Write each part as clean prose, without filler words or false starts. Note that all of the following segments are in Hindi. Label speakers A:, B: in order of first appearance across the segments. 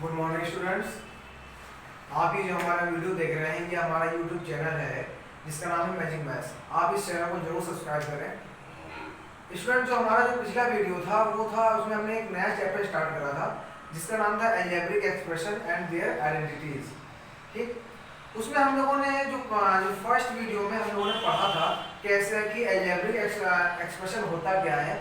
A: Good morning students. आप ये जो हमारा वीडियो देख रहे हैं, ये हमारा यूट्यूब चैनल है जिसका नाम है मैजिक मैथ्स। आप इस चैनल को जरूर सब्सक्राइब करें। स्टूडेंट, जो हमारा जो पिछला वीडियो था वो था, उसमें हमने एक नया चैप्टर स्टार्ट करा था जिसका नाम था algebraic expression and their identities. ठीक, उसमें हम लोगों ने जो फर्स्ट वीडियो में हम लोगों ने पढ़ा था कैसे कि अलजेब्रिक एक्सप्रेशन होता क्या है,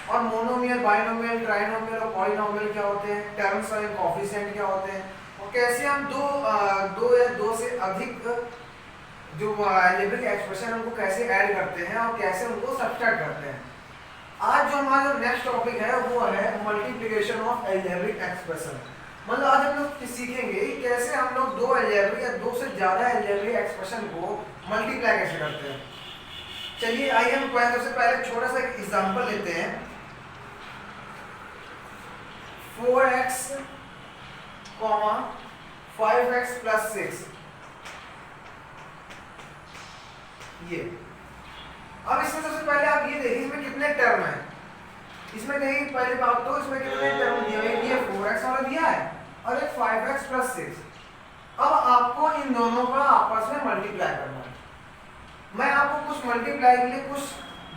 A: और मोनोमियल, बाइनोमियल, ट्राइनोमियल और पॉलिनोमियल क्या होते हैं, टर्म्स और कोएफिशिएंट क्या होते हैं, और कैसे हम दो या दो से अधिक जो अलजेब्रिक एक्सप्रेशन उनको कैसे ऐड करते हैं और कैसे उनको सब्ट्रैक्ट करते हैं। आज जो हमारा नेक्स्ट टॉपिक है वो है मल्टीप्लिकेशन ऑफ अलजेब्रिक एक्सप्रेशन। मतलब आज हम लोग सीखेंगे कि कैसे हम लोग दो अलजेब्रिक या दो से ज्यादा अलजेब्रिक एक्सप्रेशन को मल्टीप्लाई कैसे करते हैं। चलिए आइए हम सबसे पहले छोटा सा एक एग्जांपल लेते हैं। 4x, 5x प्लस 6, ये। अब इसमें सबसे पहले आप ये देखिए इसमें कितने टर्म हैं। इसमें देखिए पहले बात तो इसमें कितने टर्म दिए हुए हैं, ये 4x वाला दिया है और एक 5x प्लस 6। अब आपको इन दोनों का आपस में मल्टीप्लाई करना है। मैं आपको कुछ मल्टीप्लाई के लिए कुछ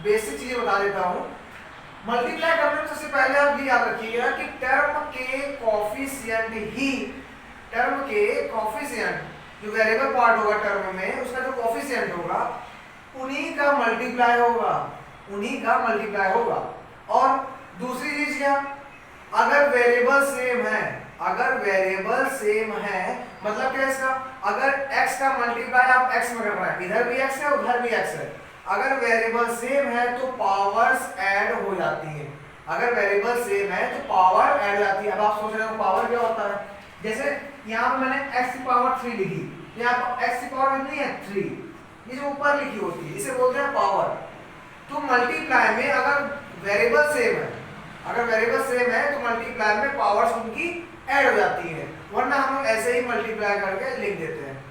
A: बेसिक चीजें बता देता हूँ। मल्टीप्लाई करने में सबसे पहले आप ये याद रखिएगा कि टर्म के कोएफिशिएंट जो वेरिएबल पार्ट होगा टर्म में, उसका जो कोएफिशिएंट होगा उन्हीं का मल्टीप्लाई होगा। और दूसरी चीज क्या, अगर वेरिएबल सेम है मतलब क्या इसका, अगर x का मल्टीप्लाई आप x में कर रहे हैं, इधर भी x है उधर भी x है, अगर वेरिएबल सेम है तो पावर्स ऐड हो जाती है। अगर वेरिएबल सेम है तो पावर ऐड हो जाती है। अब आप सोच रहे हो पावर क्या होता है, जैसे यहाँ पे मैंने x की पावर 3 लिखी, यहाँ पर x की पावर कितनी है 3, ये जो ऊपर लिखी होती है इसे बोलते हैं पावर। तो मल्टीप्लाई में अगर वेरिएबल सेम है तो मल्टीप्लाई में पावर्स उनकी ऐड हो जाती है, वरना हम लोग ऐसे ही मल्टीप्लाई करके लिख देते हैं।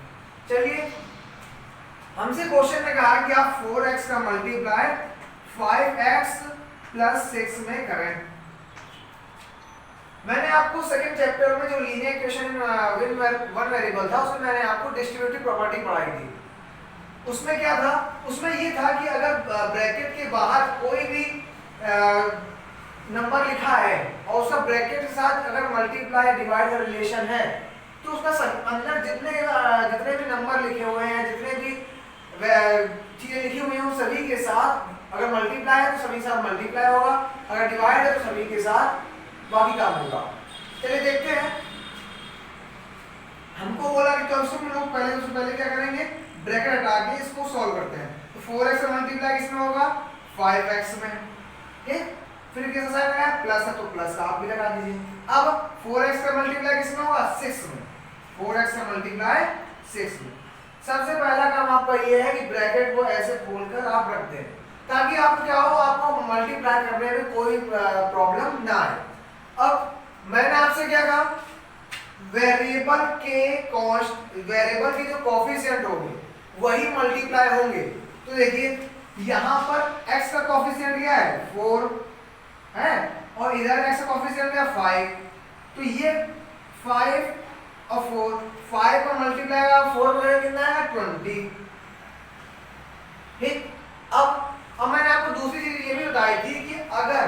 A: चलिए, हमसे क्वेश्चन में कहा कि आप 4x का मल्टीप्लाई 5x प्लस 6 में करें। मैंने आपको सेकंड चैप्टर में जो linear equation with one variable था उसमें मैंने आपको डिस्ट्रीब्यूटिव प्रॉपर्टी पढ़ाई थी। उसमें क्या था, उसमें ये था कि अगर ब्रैकेट के बाहर कोई भी नंबर लिखा है और उसका ब्रैकेट के साथ अगर मल्टीप्लाई डिवाइड का रिलेशन है तो उसका अंदर जितने भी नंबर लिखे हुए हैं, जितने भी चीजें लिखी हुई हैं उन सभी के साथ अगर मल्टीप्लाई है तो सभी के साथ मल्टीप्लाई होगा, अगर डिवाइड है तो सभी के साथ बाकी काम होगा। चलिए देखते हैं। हमको बोला कि तो हम लोग सबसे पहले क्या करेंगे, ब्रैकेट हटा के इसको सॉल्व करते हैं। तो 4x का मल्टीप्लाई किसमें होगा 5x में, ठीक। फिर किस साइन लगाया प्लस है तो प्लस आप भी लगा दीजिए। अब 4x का मल्टीप्लाई किसमें होगा 6 में, 4x का मल्टीप्लाई 6 में। सबसे पहला काम आपका ये है कि ब्रैकेट को ऐसे खोलकर आप रख दें ताकि आप क्या हो, आपको मल्टीप्लाई करने में कोई प्रॉब्लम ना आए। अब मैंने आपसे क्या कहा, वेरिएबल की जो कोएफिशिएंट होंगे वही मल्टीप्लाई होंगे। तो देखिए यहाँ पर x का कोएफिशिएंट क्या है 4 है और इधर x का कोएफिशिएंट क्या है 5, तो ये 5 और 4, 5 का मल्टीप्लाई का 4 वगैरह कितना है 20, ठीक। अब मैंने आपको दूसरी चीज ये भी बताई थी कि अगर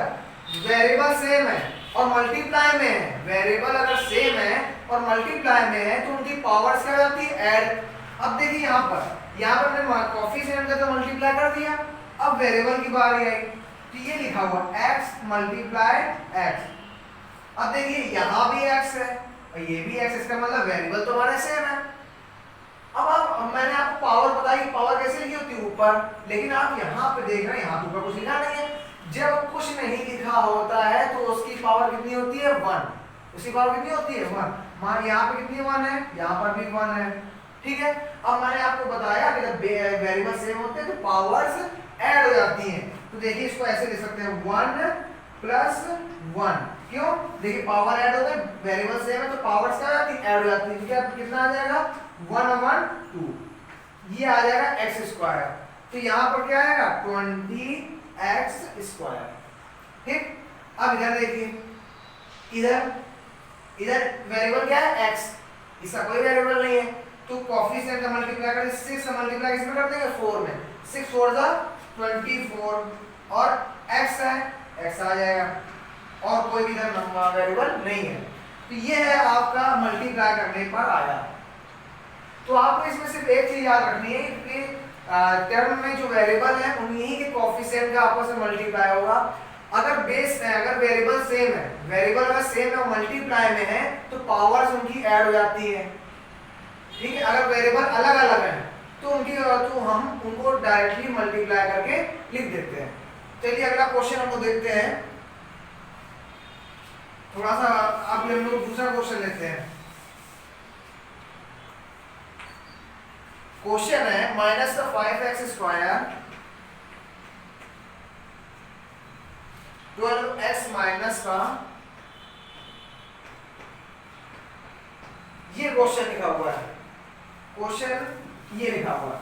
A: वेरिएबल सेम है और मल्टीप्लाई में है, वेरिएबल अगर सेम है और मल्टीप्लाई में है तो उनकी पावर्स क्या हो जाती है ऐड। अब देखिए यहाँ पर मैंने कोएफिशिएंट का तो मल्टीप्लाई कर दिया, अब वेरिएबल की बारी आई तो ये लिखा हुआ x मल्टीप्लाई x। अब देखिए यहाँ भी x है और ये भी x, इसका मतलब वेरिएबल तो हमारे सेम है। अब मैंने आपको पावर बताई, पावर कैसे लिखी होती है ऊपर, लेकिन आप यहाँ पे देख रहे हैं यहाँ ऊपर कुछ लिखा नहीं है। जब कुछ नहीं लिखा होता है तो उसकी पावर कितनी होती है 1, उसकी पावर कितनी होती है 1। मान यहाँ पे कितनी 1 है, यहाँ पर भी 1 है, ठीक है। अब मैंने आपको बताया कि जब वेरिएबल सेम होते हैं तो पावर्स ऐड हो जाती हैं। तो देखिए इसको ऐसे लिख सकते हैं 1 प्लस 1, क्यों, देखिए पावर ऐड होता है, वेरिएबल सेम है तो पावर्स क्या हो जाती है ऐड हो जाती है। क्या कितना आ जाएगा 1 1 2, ये आ जाएगा x स्क्वायर। तो यहाँ पर क्या आएगा 20x स्क्वायर, ठीक। अब इधर देखिए, इधर इधर वेरिएबल क्या है x, इसका कोई वेरिएबल नहीं है, तो कोफिशिएंट का मल्टीप्लाई करें 6 से मल्टीप्लाई किसमें कर देंगे 4 में, 6 4 जा 24 और x है x आ जाएगा और कोई भी इधर वेरिएबल नहीं है। तो ये है आपका मल्टीप्लाई करने पर आया। तो आपको इसमें सिर्फ एक चीज याद रखनी है कि टर्म में जो वेरिएबल है उन्हीं के कोफिशिएंट का आपस में मल्टीप्लाई होगा। अगर बेस है, अगर वेरिएबल सेम है, वेरिएबल अगर सेम है और मल्टीप्लाई में है तो पावर्स उनकी ऐड हो जाती है, ठीक है। अगर वेरिएबल अलग अलग है तो हम उनको डायरेक्टली मल्टीप्लाई करके लिख देते हैं। चलिए अगला क्वेश्चन हम लोग देखते हैं। थोड़ा सा आप हम लोग दूसरा क्वेश्चन लेते हैं। क्वेश्चन है माइनस का 5x स्क्वायर 12x माइनस का, ये क्वेश्चन लिखा हुआ है, क्वेश्चन ये लिखा हुआ है।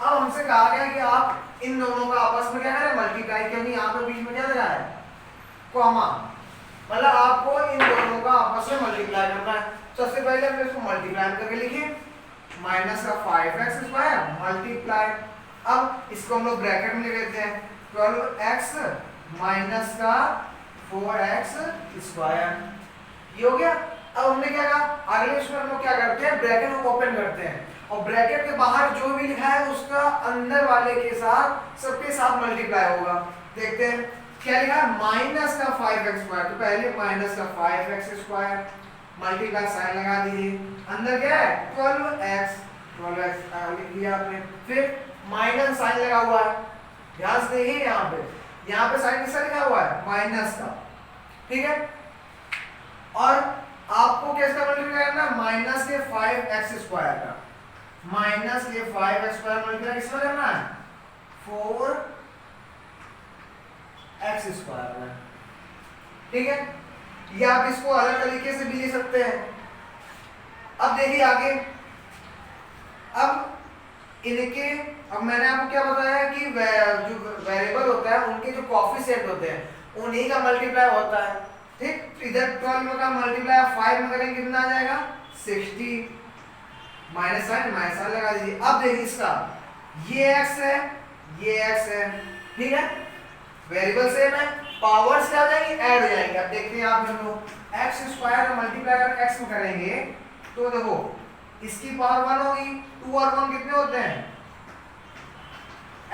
A: अब हमसे कहा गया कि आप इन दोनों का आपस में क्या करें मल्टीप्लाई, क्योंकि यहाँ पे बीच में क्या लगा है कॉमा, मतलब आपको इन दोनों का आपस में मल्टीप्लाई करना है। सबसे पहले हम इसको मल्टीप्लाई करके लिखिए, माइनस का 5x स्क्वायर मल्टीप्लाई, अब इसको हम लोग ब्रैकेट में लिख लेते हैं 12x माइनस का 4x स्क्वायर, ये हो गया। अब हमने क्या कहा, अगले इसमें हम लोग क्या करते हैं ब्रैकेट को ओपन करते हैं और ब्रैकेट के बाहर जो भी लिखा है उसका अंदर वाले के साथ सबके साथ मल्टीप्लाई होगा। देखते हैं क्या लिखा है, माइनस का 5x स्क्वायर, तो पहले माइनस का 5x स्क्वायर मल्टीप्लाई साइन लगा दीजिए, अंदर क्या है 12x लिख लिया आपने, फिर माइनस साइन लगा हुआ है, ध्यान से देखिए यहाँ पे साइन किसका लिखा हुआ है माइनस का, ठीक है। और आपको कैसे मल्टीप्लाई करना है, माइनस के 5x स्क्वायर का, माइनस के 5x स्क्वायर मल्टीप्लाई किसमें करना है 4x स्क्वायर में, ठीक है। या आप इसको अलग तरीके से भी ले सकते हैं। अब देखिए आगे, अब इनके, अब मैंने आपको क्या बताया कि जो वेरिएबल होता है उनके जो कोफिशिएंट होते हैं उन्हीं का मल्टीप्लाई होता है, ठीक। इधर 12 का मल्टीप्लाई 5 में करेंगे कितना आ जाएगा 60, माइनस साइन लगा दीजिए। अब देखिए इसका ये x है ये x है, ठीक है, वेरिएबल सेम है, पावर्स क्या हो जाएंगी ऐड हो जाएंगे। अब देखते हैं आप हम लोग x स्क्वायर का मल्टीप्लाई अगर x में करेंगे तो देखो इसकी पावर 1 होगी, 2 और 1 कितने होते हैं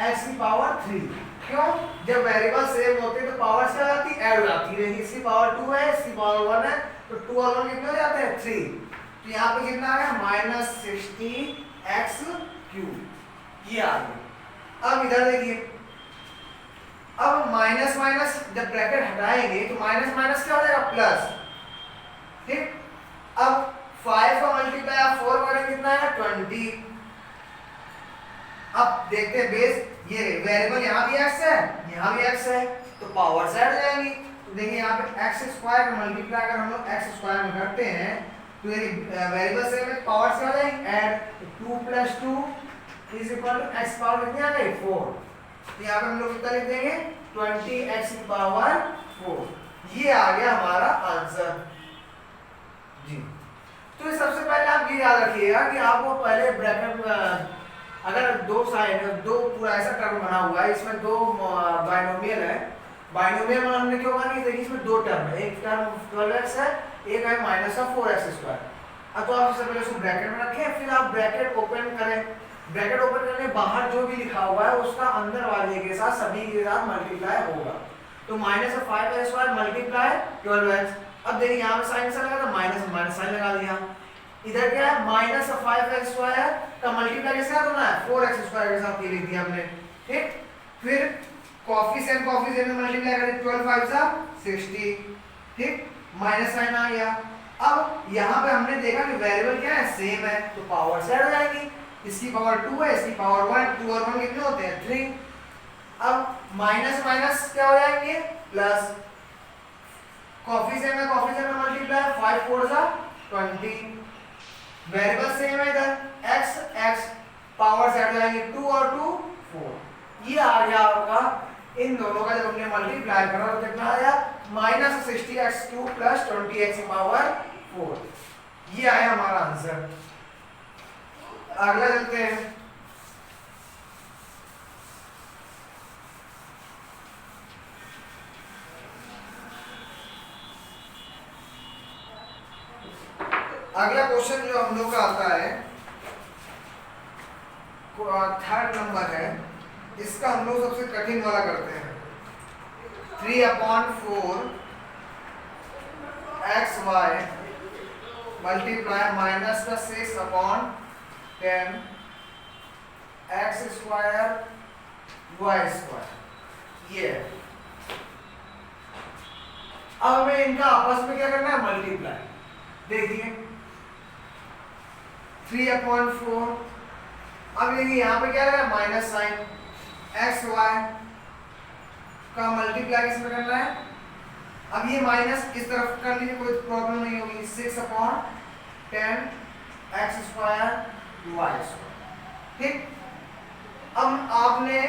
A: x की पावर 3, क्यों, जब वेरिएबल सेम होते हैं तो पावर क्या जाती ऐड हो जाती है। इसकी पावर 2 है इसकी पावर 1 है तो 2 और 1 कितने हो जाते हैं 3, तो यहाँ पे कितना आ गया माइनस 60x³, ये आ गया। अब इधर देखिए, अब माइनस माइनस जब ब्रैकेट हटाएंगे तो माइनस माइनस क्या हो जाएगा प्लस, ठीक। अब 5 का मल्टीप्लाई आप 4 करेंगे कितना है 20। अब देखते हैं बेस, ये वेरिएबल यहाँ भी x है यहाँ भी x है तो पावर से हट जाएंगी। तो देखिए यहाँ पे x स्क्वायर का मल्टीप्लाई अगर हम लोग x स्क्वायर में करते हैं तो देखिए वेरिएबल से में पावर से आ जाएगी ऐड, तो 2 + 2 is equal to x power कितनी आ गई 4, तो यहाँ पे हम लोग कितना लिख देंगे 20x की पावर 4, ये आ गया हमारा आंसर जी। तो सबसे पहले आप ये याद रखिएगा कि आपको पहले ब्रैकेट अगर दो पूरा ऐसा टर्म बना हुआ है, इसमें दो बाइनोमियल है, बाइनोमियल में हमने क्यों मानी, देखिए इसमें दो टर्म है, एक टर्म 12x है, एक है माइनस का 4x स्क्वायर। अब तो आप सबसे पहले उसको ब्रैकेट में रखें, फिर आप ब्रैकेट ओपन करें, ब्रैकेट ओपन करने बाहर जो भी लिखा हुआ है उसका अंदर वाले के साथ सभी के साथ मल्टीप्लाई होगा। तो माइनस का 5x स्क्वायर मल्टीप्लाई 12x, अब देखिए यहाँ पे साइन लगा था माइनस साइन लगा दिया, इधर क्या है माइनस का 5x स्क्वायर का मल्टीप्लाई किसके साथ होना है 4x स्क्वायर के साथ, ये लिख दिया हमने, ठीक। फिर कोफिशिएंट में मल्टीप्लाई करें 12 5 60, ठीक, माइनस साइन आ गया। अब यहाँ पे हमने देखा कि वेरिएबल क्या है सेम है तो पावर से हट जाएगी, इसकी पावर 2 है इसकी पावर 1, 2 और 1 कितने होते हैं 3। अब माइनस माइनस क्या हो जाएंगे प्लस, कोफिशिएंट में मल्टीप्लाई 5 4 20, वेरिएबल सेम है इधर x पावर से हट जाएंगे 2 और 2 4, ये आ गया आपका इन दोनों का जब हमने मल्टीप्लाई करा तो कितना आया माइनस 60x2 + 20x की पावर 4। ये आया हमारा आंसर। अगला चलते हैं। अगला क्वेश्चन जो हम लोग का आता है, थर्ड नंबर है, इसका हम लोग सबसे कठिन वाला करते हैं। 3/4 xy मल्टीप्लाई माइनस का 6/10 x स्क्वायर y स्क्वायर। ये है। अब हमें इनका आपस में क्या करना है, मल्टीप्लाई। देखिए 3/4, अब देखिए यहाँ पे क्या लगा, माइनस साइन, एक्स वाई का मल्टीप्लाई किसमें करना है। अब ये माइनस इस तरफ कर लीजिए, कोई प्रॉब्लम नहीं होगी। 6/10 एक्स स्क्वायर वाई स्क्वायर। ठीक, अब आपने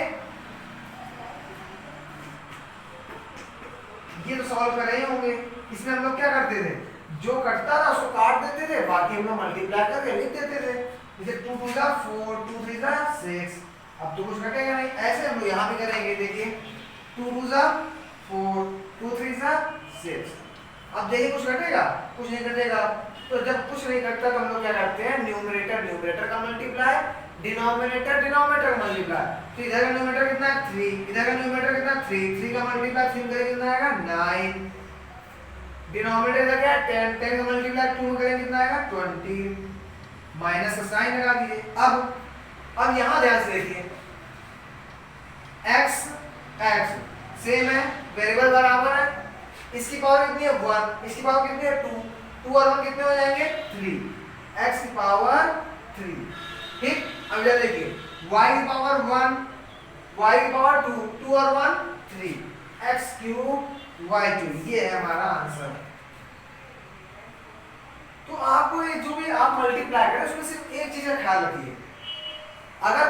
A: ये तो सॉल्व कर रहे होंगे। इसमें हम लोग क्या करते थे, जो कटता था उसको काट देते थे, बाकी हम लोग मल्टीप्लाई करके लिख देते थे। जैसे 2 2 जा 4, 2 3 जा 6। अब तो कुछ कटेगा नहीं, ऐसे हम लोग यहाँ भी करेंगे। देखिए 2 2 जा 4, 2 3 जा 6। अब देखिए कुछ कटेगा, कुछ नहीं कटेगा। तो जब कुछ नहीं कटता तो हम लोग क्या करते हैं, न्यूमरेटर न्यूमरेटर का मल्टीप्लाई, डिनोमिनेटर डिनोमिनेटर का मल्टीप्लाई। तो इधर का न्यूमरेटर कितना है 3, इधर का न्यूमरेटर कितना है 3, 3 का मल्टीप्लाई 3 करेंगे कितना आएगा 9। डिनोमिनेटर क्या है 10, 10 का मल्टीप्लाई 2 करेंगे कितना आएगा 20। माइनस का साइन लगा दीजिए। अब यहां ध्यान से देखिए, x x सेम है, वेरिएबल बराबर है। इसकी पावर कितनी है 1, इसकी पावर कितनी है 2, 2 और 1 कितने हो जाएंगे 3, x की पावर 3। ठीक, अब जरा देखिए y की पावर 1, y की पावर 2, 2 और 1 3, x³ y²। ये है हमारा आंसर। तो आपको ये जो भी आप मल्टीप्लाई करें उसमें सिर्फ एक चीज का ख्याल रखिए, अगर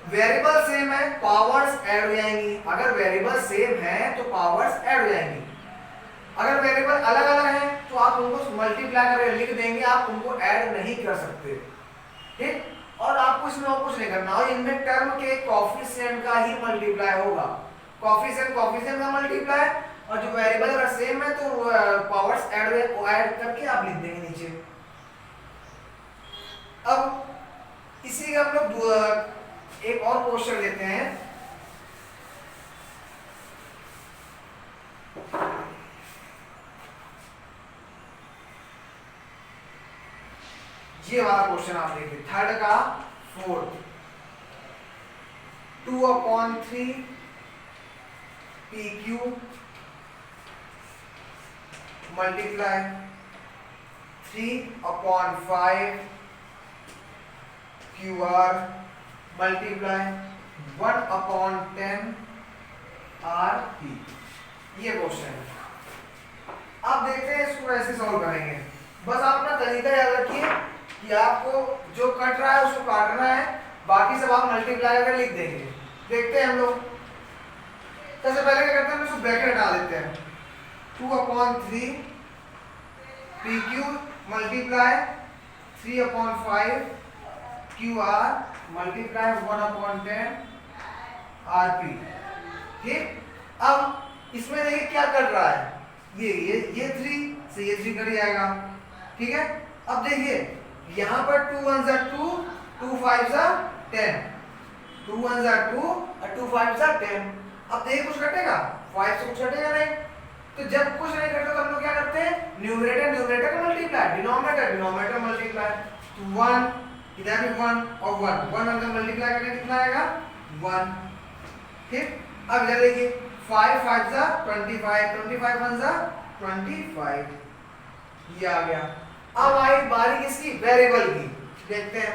A: वेरिएबल सेम है पावर्स ऐड हो जाएंगी। अगर वेरिएबल सेम है तो पावर्स ऐड हो जाएंगी। अगर वेरिएबल अलग अलग हैं तो आप उनको मल्टीप्लाई करके लिख देंगे, आप उनको ऐड नहीं कर सकते। ठीक, और आपको इसमें और कुछ नहीं करना, और इनमें टर्म के कोएफिशिएंट का ही मल्टीप्लाई होगा। कोएफिशिएंट कोएफिशिएंट का मल्टीप्लाई, और जो वेरिएबल अगर सेम है तो पावर्स ऐड करके आप लिख देंगे नीचे। अब इसी का हम लोग एक और क्वेश्चन लेते हैं। ये वाला क्वेश्चन आप देखिए, थर्ड का 4, 2/3 PQ multiply 3/5 QR multiply 1/10 RP। ये क्वेश्चन है। अब देखते हैं इसको कैसे सॉल्व करेंगे। बस आप अपना तरीका याद रखिए कि आपको जो कट रहा है उसको काटना है, बाकी सब आप मल्टीप्लाई करके लिख देंगे। देखते हैं हम लोग। सबसे पहले क्या करते हैं, हम इसको ब्रैकेट हटा देते हैं। 2/3 PQ multiply 3/5 QR multiply 1/10 RP। ठीक, अब इसमें देखिए क्या कर रहा है, ये 3 से ये 3 कट जाएगा। ठीक है, अब देखिए यहाँ पर 2 1 जा 2, 2 5 जा 10, 2 1 जा 2 और 2 5 जा 10। अब देखिए कुछ कटेगा, 5 से कुछ कटेगा नहीं। तो जब कुछ नहीं कटता तो हम लोग क्या करते हैं, न्यूमरेटर न्यूमरेटर का मल्टीप्लाई, डिनोमिनेटर डिनोमिनेटर मल्टीप्लाई। तो 1 इधर भी 1 और 1 1 का मल्टीप्लाई करके कितना आएगा 1। ठीक, अब इधर देखिए 5 5 जा 25, 25 1 जा 25, ये आ गया। अब आई बारी किसकी, वेरिएबल की। देखते हैं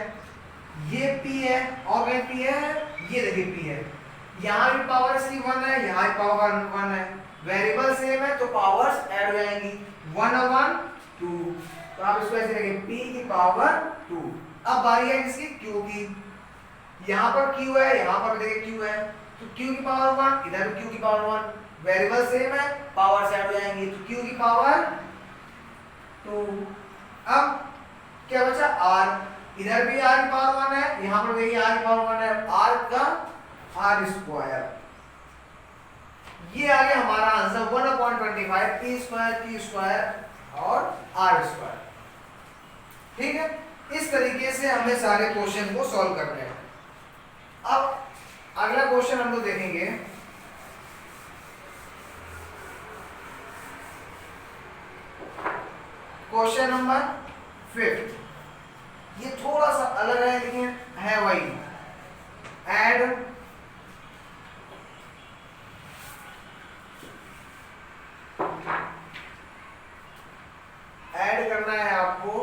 A: ये p है और ये p है, ये देखिए p है, यहाँ भी पावर इसकी 1 है, यहाँ भी पावर 1 है। वेरिएबल सेम है तो पावर्स ऐड हो जाएंगी, 1 और 1 2। तो आप इसको ऐसे लिखेंगे p की पावर 2। अब बारी है किसकी, q की। यहाँ पर q है, यहाँ पर देखिए q है, तो q की पावर 1, इधर भी q की पावर 1। वेरिएबल सेम है, पावर्स ऐड हो जाएंगी, तो q की पावर 2। अब क्या बचा r, इधर भी r की पावर 1 है, यहाँ पर भी r की पावर 1 है, r का r स्क्वायर। ये आ गया हमारा answer 1/25 e square t square और r स्क्वायर। ठीक है, इस तरीके से हमें सारे क्वेश्चन को सॉल्व करने हैं। अब अगला क्वेश्चन हम लोग देखेंगे, क्वेश्चन नंबर 5। ये थोड़ा सा अलग है लेकिन है वही। ऐड करना है आपको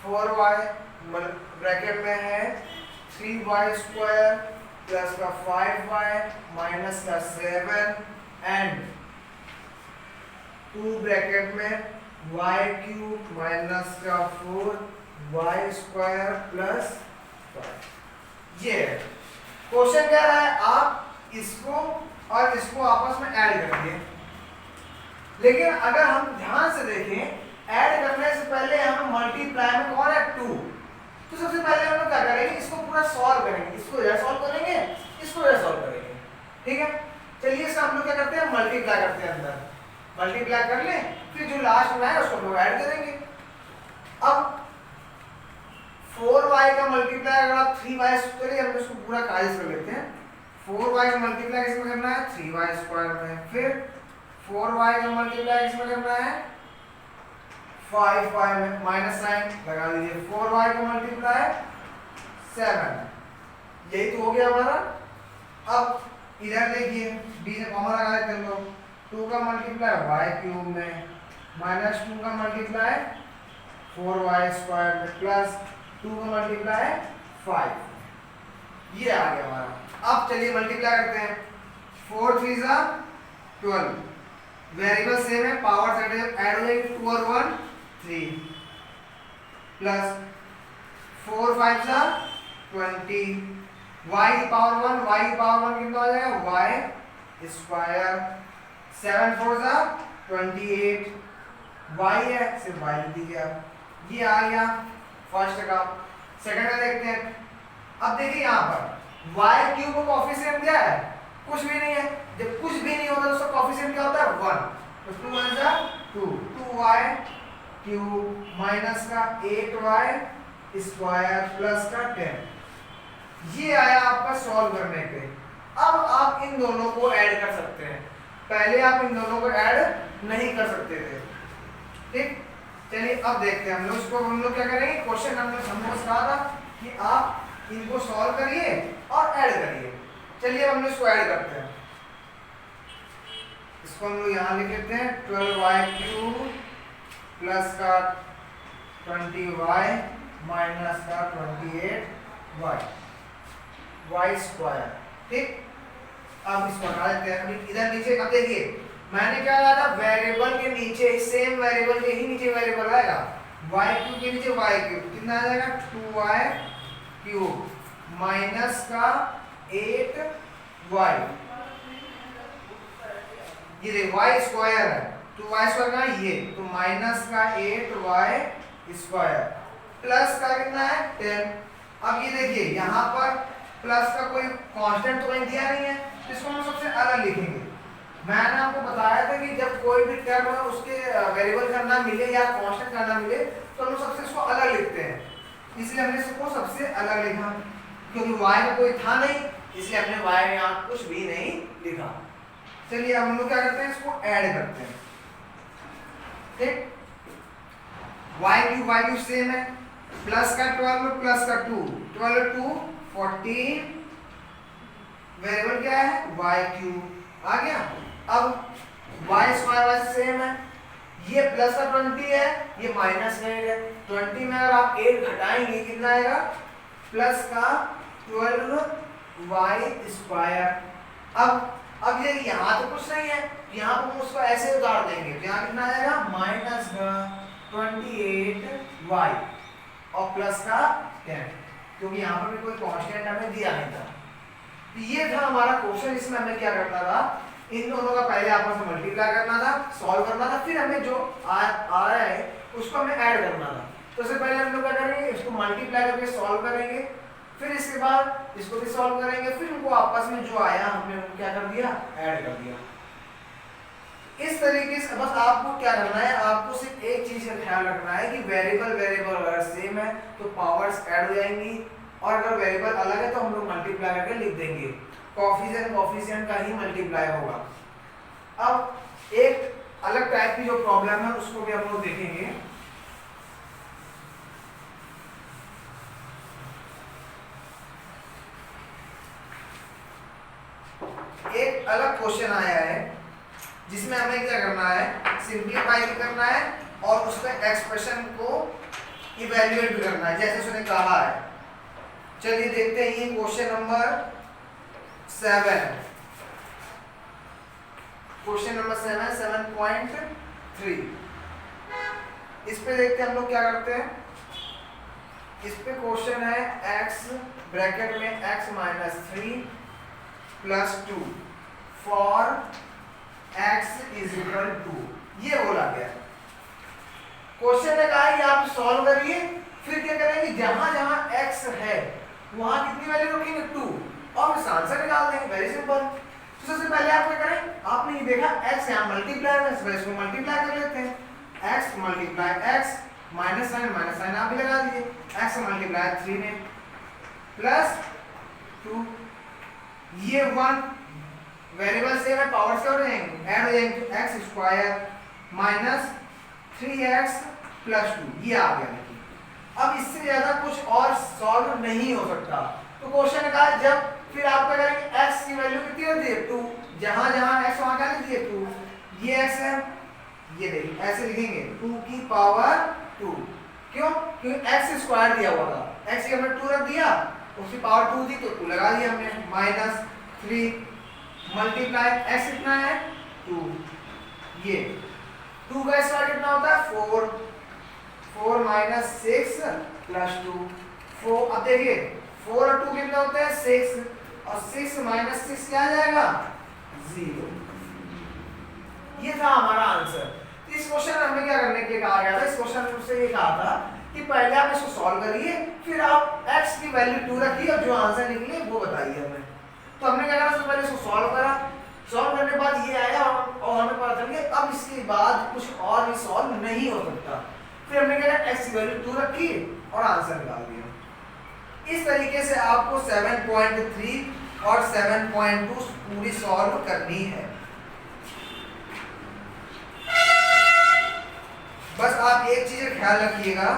A: 4y ब्रैकेट में है 3y स्क्वायर प्लस का 5y माइनस का 7 एंड 2 ब्रैकेट में y क्यूब माइनस का 4y स्क्वायर प्लस 5। ये क्वेश्चन कह रहा है आप इसको और इसको आपस में ऐड करिए। लेकिन अगर हम ध्यान से देखें, ऐड करने से पहले हम मल्टीप्लाई में कौन है 2, तो सबसे पहले हम लोग क्या करेंगे, इसको पूरा सॉल्व करेंगे। इसको इधर सॉल्व करेंगे, इसको इधर सॉल्व करेंगे। ठीक है, चलिए इसका हम लोग क्या करते हैं, मल्टीप्लाई करते हैं। अंदर मल्टीप्लाई कर ले, फिर जो लास्ट में है उसको हम लोग ऐड करेंगे। अब 4y का मल्टीप्लाई अगर आप 3y करिए, हम इसको पूरा कायज कर लेते हैं। 4y का मल्टीप्लाई इसमें करना है 3y स्क्वायर में, फिर 4y का मल्टीप्लाई इसमें करना है 5y में, माइनस साइन लगा लीजिए। 4y का मल्टीप्लाई 7, यही तो हो गया हमारा। अब इधर देखिए बीच में कॉमन लगा देते हैं लोग। 2 का मल्टीप्लाई y क्यूब में माइनस 2 का मल्टीप्लाई 4y स्क्वायर में प्लस 2 का मल्टीप्लाई 5, ये आ गया हमारा। अब चलिए मल्टीप्लाई करते हैं। 4 3 जा 12, वेरिएबल सेम है, पावर ऐड हो जाएगी 2 और 1 3 प्लस 4 5 जा 20, y की पावर 1, y की पावर 1 कितना हो जाएगा y स्क्वायर, 7 4 जा 28, y है सिर्फ y लिख दीजिए आप। ये आ गया फर्स्ट का। सेकंड का देखते हैं। अब देखिए यहाँ पर y क्यूब का कोएफिशिएंट क्या है, कुछ भी नहीं है। जब कुछ भी नहीं होता तो उसका कोएफिशिएंट क्या होता है 1, तो 2 1 जा 2, 2y क्यूब माइनस का 8y स्क्वायर प्लस का 10। ये आया आपका सॉल्व करने पे। अब आप इन दोनों को ऐड कर सकते हैं, पहले आप इन दोनों को ऐड नहीं कर सकते थे। ठीक, चलिए अब देखते हैं हम लोग इसको। हम लोग क्या करेंगे, क्वेश्चन हमने कहा था कि आप इनको सॉल्व करिए और ऐड करिए। चलिए हम लोग इसको ऐड करते हैं। इसको हम लोग यहाँ लिख लेते हैं 12y क्यूब प्लस का 20y माइनस का 28y y स्क्वायर। ठीक, अब इसको हटा देते हैं। इधर नीचे अब देखिए मैंने क्या कहा था, वेरिएबल के नीचे सेम वेरिएबल के ही नीचे वेरिएबल आएगा, y क्यूब के नीचे y क्यूब कितना आ जाएगा 2y क्यूब माइनस का 8y, ये देखो y स्क्वायर है, तो y स्क्वायर का ये तो माइनस का 8y स्क्वायर प्लस का कितना है 10। अब ये देखिए यहाँ पर प्लस का कोई कांस्टेंट तो कहीं दिया नहीं है, इसको हम सबसे अलग लिखेंगे। मैंने आपको बताया था कि जब कोई भी टर्म है उसके वेरिएबल का नाम मिले या कांस्टेंट का नाम मिले तो हम सबसे इसको अलग लिखते हैं, इसलिए हमने इसको सबसे अलग लिखा। क्योंकि y में कोई था नहीं इसलिए हमने y में यहाँ कुछ भी नहीं लिखा। चलिए अब हम लोग क्या करते हैं, इसको ऐड करते हैं। ठीक, y क्यूब सेम है, प्लस का 12 प्लस का 2, 12 2 14, वेरिएबल क्या है y क्यूब आ गया। अब y स्क्वायर सेम है, ये प्लस का 20 है, ये माइनस का 8 है। 20 में अगर आप 8 घटाएंगे कितना आएगा, प्लस का 12y स्क्वायर। अब ये यहाँ तो कुछ नहीं है, यहाँ पर हम उसको ऐसे उतार देंगे तो यहाँ कितना आएगा माइनस का 28y और प्लस का 10, क्योंकि यहाँ पर भी कोई कांस्टेंट हमें दिया नहीं था। तो ये था हमारा क्वेश्चन, इसमें हमें क्या करना था, इन दोनों का पहले आपस में मल्टीप्लाई करना था, सॉल्व करना था, फिर हमें जो आ रहा है उसको हमें ऐड करना था। तो सबसे पहले हम लोग क्या करेंगे, इसको मल्टीप्लाई करके सॉल्व करेंगे, फिर इसके बाद इसको भी सॉल्व करेंगे, फिर उनको आपस में जो आया हमने उनको क्या कर दिया, ऐड कर दिया। इस तरीके से बस आपको क्या करना है, आपको सिर्फ एक चीज का ख्याल रखना है कि वेरिएबल अगर सेम है तो पावर्स ऐड हो जाएंगी, और अगर वेरिएबल अलग है तो हम लोग मल्टीप्लाई करके लिख देंगे, कोफिशिएंट का ही मल्टीप्लाई होगा। अब एक अलग टाइप की जो प्रॉब्लम है उसको भी हम लोग देखेंगे। एक अलग क्वेश्चन आया है जिसमें हमें क्या करना है, सिंपलीफाई करना है और उसके एक्सप्रेशन को इवैल्यूएट करना है जैसे उसने कहा है। चलिए देखते हैं, ये क्वेश्चन नंबर 7, क्वेश्चन नंबर 7.3। इस पे देखते हैं हम लोग क्या करते हैं। इस पे क्वेश्चन है x ब्रैकेट में x minus 3 plus 2 for x is equal to, ये बोला गया। क्वेश्चन ने कहा कि आप सॉल्व करिए, फिर क्या करेंगे, जहां जहां x है वहां कितनी वैल्यू रखेंगे 2, और फिर आंसर निकाल देंगे, वेरी सिंपल। तो सबसे पहले आप क्या करें, आपने ये देखा x यहां मल्टीप्लाई में, इसको मल्टीप्लाई कर लेते हैं, x multiply x minus sign आप भी लगा दीजिए, x मल्टीप्लाई 3 में प्लस 2, ये 1 वेरिएबल सेम है, पावर्स क्या हो जाएंगे, ऐड हो जाएंगे, तो x square minus 3x plus 2 ये आ गया। अब इससे ज्यादा कुछ और सॉल्व नहीं हो सकता। तो क्वेश्चन का जब फिर आप क्या करेंगे, x की वैल्यू कितनी होती है 2, जहां जहां x वहां क्या लिख दिए 2, ये x है, ये देखिए ऐसे लिखेंगे 2 की पावर 2, क्यों, क्योंकि x स्क्वायर दिया हुआ था, x की हमने 2 रख दिया, उसकी पावर 2 थी तो 2 लगा दिया हमने, माइनस 3 मल्टीप्लाई x कितना है 2, ये 2 का स्क्वायर कितना होता है 4 माइनस 6 प्लस 2 4, अब देखिए 4 और 2 कितना होता है 6, और 6 माइनस 6 क्या आ जाएगा 0। ये था हमारा आंसर। इस क्वेश्चन में हमें क्या करने के लिए कहा गया था, इस क्वेश्चन में मुझसे ये कहा था कि पहले आप इसको सॉल्व करिए, फिर आप x की वैल्यू 2 रखिए और जो आंसर निकले वो बताइए हमें। तो हमने क्या करा, सबसे पहले इसको सॉल्व करा, सॉल्व करने के बाद ये आया और हमें पता चल गया अब इसके बाद कुछ और भी सॉल्व नहीं हो सकता। फिर हमने क्या करा, x की वैल्यू 2 रखी और आंसर निकाल दिया। इस तरीके से आपको 7.3 और 7.2 पूरी सॉल्व करनी है। बस आप एक चीज का ख्याल रखिएगा,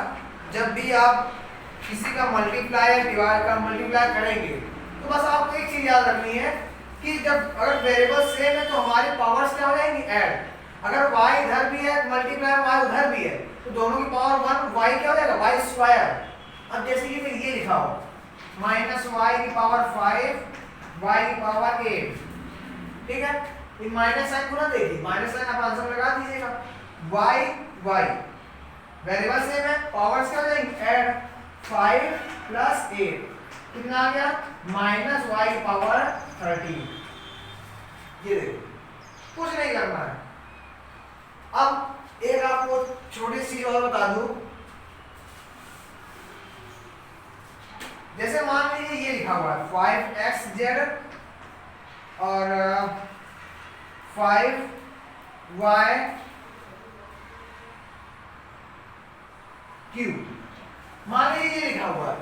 A: जब भी आप किसी का मल्टीप्लाई या डिवाइड का मल्टीप्लाई करेंगे तो बस आपको एक चीज याद रखनी है कि जब अगर वेरिएबल सेम है तो हमारी पावर्स क्या हो जाएंगी ऐड। अगर y इधर भी है मल्टीप्लाई y उधर भी है तो दोनों की पावर 1, y क्या हो जाएगा y स्क्वायर। अब जैसे कि ये लिखा हो माइनस y की पावर 5 y की पावर 8, ठीक है, ये माइनस साइन को ना देखिए, माइनस साइन आप आंसर लगा दीजिएगा, y वेरिएबल सेम है, पावर्स क्या हो जाएंगी ऐड, 5 प्लस 8 कितना आ गया माइनस y की पावर 13। ये देखो कुछ नहीं करना है। अब एक आपको छोटी सी और बता दूं, जैसे मान लीजिए ये लिखा हुआ है 5xz और 5y क्यूब, मान लीजिए ये लिखा हुआ है,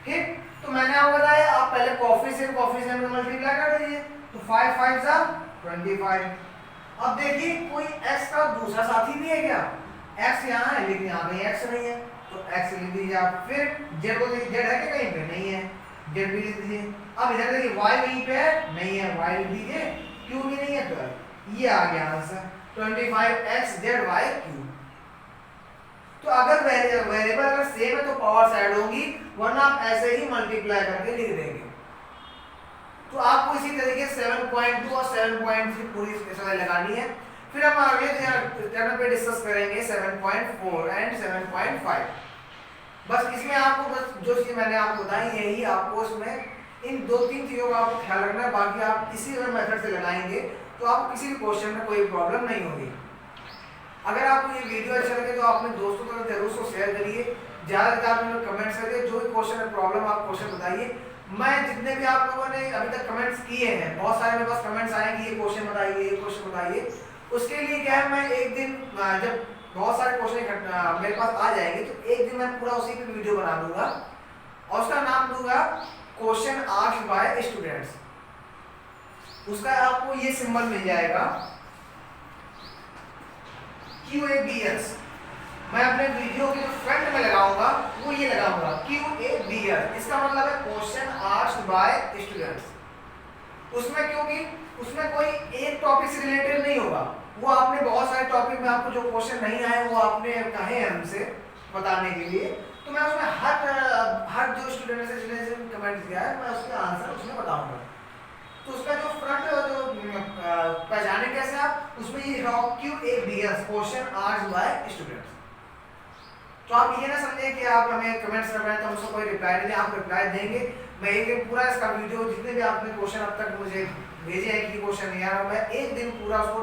A: ठीक। तो मैंने आपको बताया आप पहले कोफिशिएंट में मल्टीप्लाई कर दीजिए, तो 5 5 सा 25। अब देखिए कोई x का दूसरा साथी भी है क्या, x यहाँ है लेकिन यहाँ कहीं x नहीं है, तो x लिख दीजिए आप, फिर z को देखिए z है कि कहीं पे नहीं है, z भी लिख दीजिए। अब इधर देखिए y कहीं पे है नहीं है, y लिख दीजिए, q भी नहीं है, तो ये आ गया आंसर 25xz y क्यूब। तो अगर वेरिएबल अगर सेम है तो पावर्स ऐड होंगी, वरना आप ऐसे ही मल्टीप्लाई करके लिख देंगे। तो आपको इसी तरीके 7.2 और 7.3 पूरी सवाल लगानी है। फिर हम आगे चैप्टर पे डिस्कस करेंगे 7.4 एंड 7.5। बस इसमें आपको बस जो चीज मैंने आपको बताई यही आपको इसमें इन 2-3 चीजों का आपको ख्याल रखना है, बाकी आप इसी मेथड से लगाएंगे तो आपको किसी भी क्वेश्चन में कोई प्रॉब्लम नहीं होगी। अगर आपको ये वीडियो अच्छा लगे तो अपने दोस्तों के साथ जरूर उसको शेयर करिए, ज़्यादा से ज़्यादा आप कमेंट्स करिए, जो भी क्वेश्चन है प्रॉब्लम आप क्वेश्चन बताइए। मैं जितने भी आप लोगों ने अभी तक कमेंट्स किए हैं, बहुत सारे मेरे पास कमेंट्स आए कि ये क्वेश्चन बताइए, ये क्वेश्चन बताइए, उसके लिए क्या है, मैं एक दिन जब बहुत सारे क्वेश्चन मेरे पास आ जाएंगे तो एक दिन मैं पूरा उसी पे वीडियो बना दूंगा और उसका नाम दूंगा क्वेश्चन आस्क्ड बाय स्टूडेंट्स। उसका आपको ये सिंबल मिल जाएगा QABS। मैं अपने वीडियो के जो फ्रंट में लगाऊंगा वो ये लगाऊंगा QABS। इसका मतलब है क्वेश्चन आस्क्ड बाय स्टूडेंट्स। उसमें क्योंकि उसमें कोई एक टॉपिक से रिलेटेड नहीं होगा, वो आपने बहुत सारे टॉपिक में आपको जो क्वेश्चन नहीं आए वो आपने कहे हैं हमसे बताने के लिए, तो मैं उसमें हर जो स्टूडेंट से जिन्हें कमेंट किया है मैं उसका आंसर उसमें बताऊंगा। तो उसका जो फ्रंट जो पहचाने कैसे आप, उसमें ये QABS question asked by students. तो आप ये ना समझे कि आप हमें कमेंट्स कर रहे हैं तो उसको कोई रिप्लाई नहीं, आप रिप्लाई देंगे। मैं एक दिन पूरा इसका वीडियो जितने भी आपने क्वेश्चन अब तक मुझे भेजे हैं कि क्वेश्चन नहीं आ रहा, मैं एक दिन पूरा उसको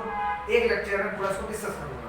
A: एक लेक्चर में पूरा उसको डिस्कस करूंगा।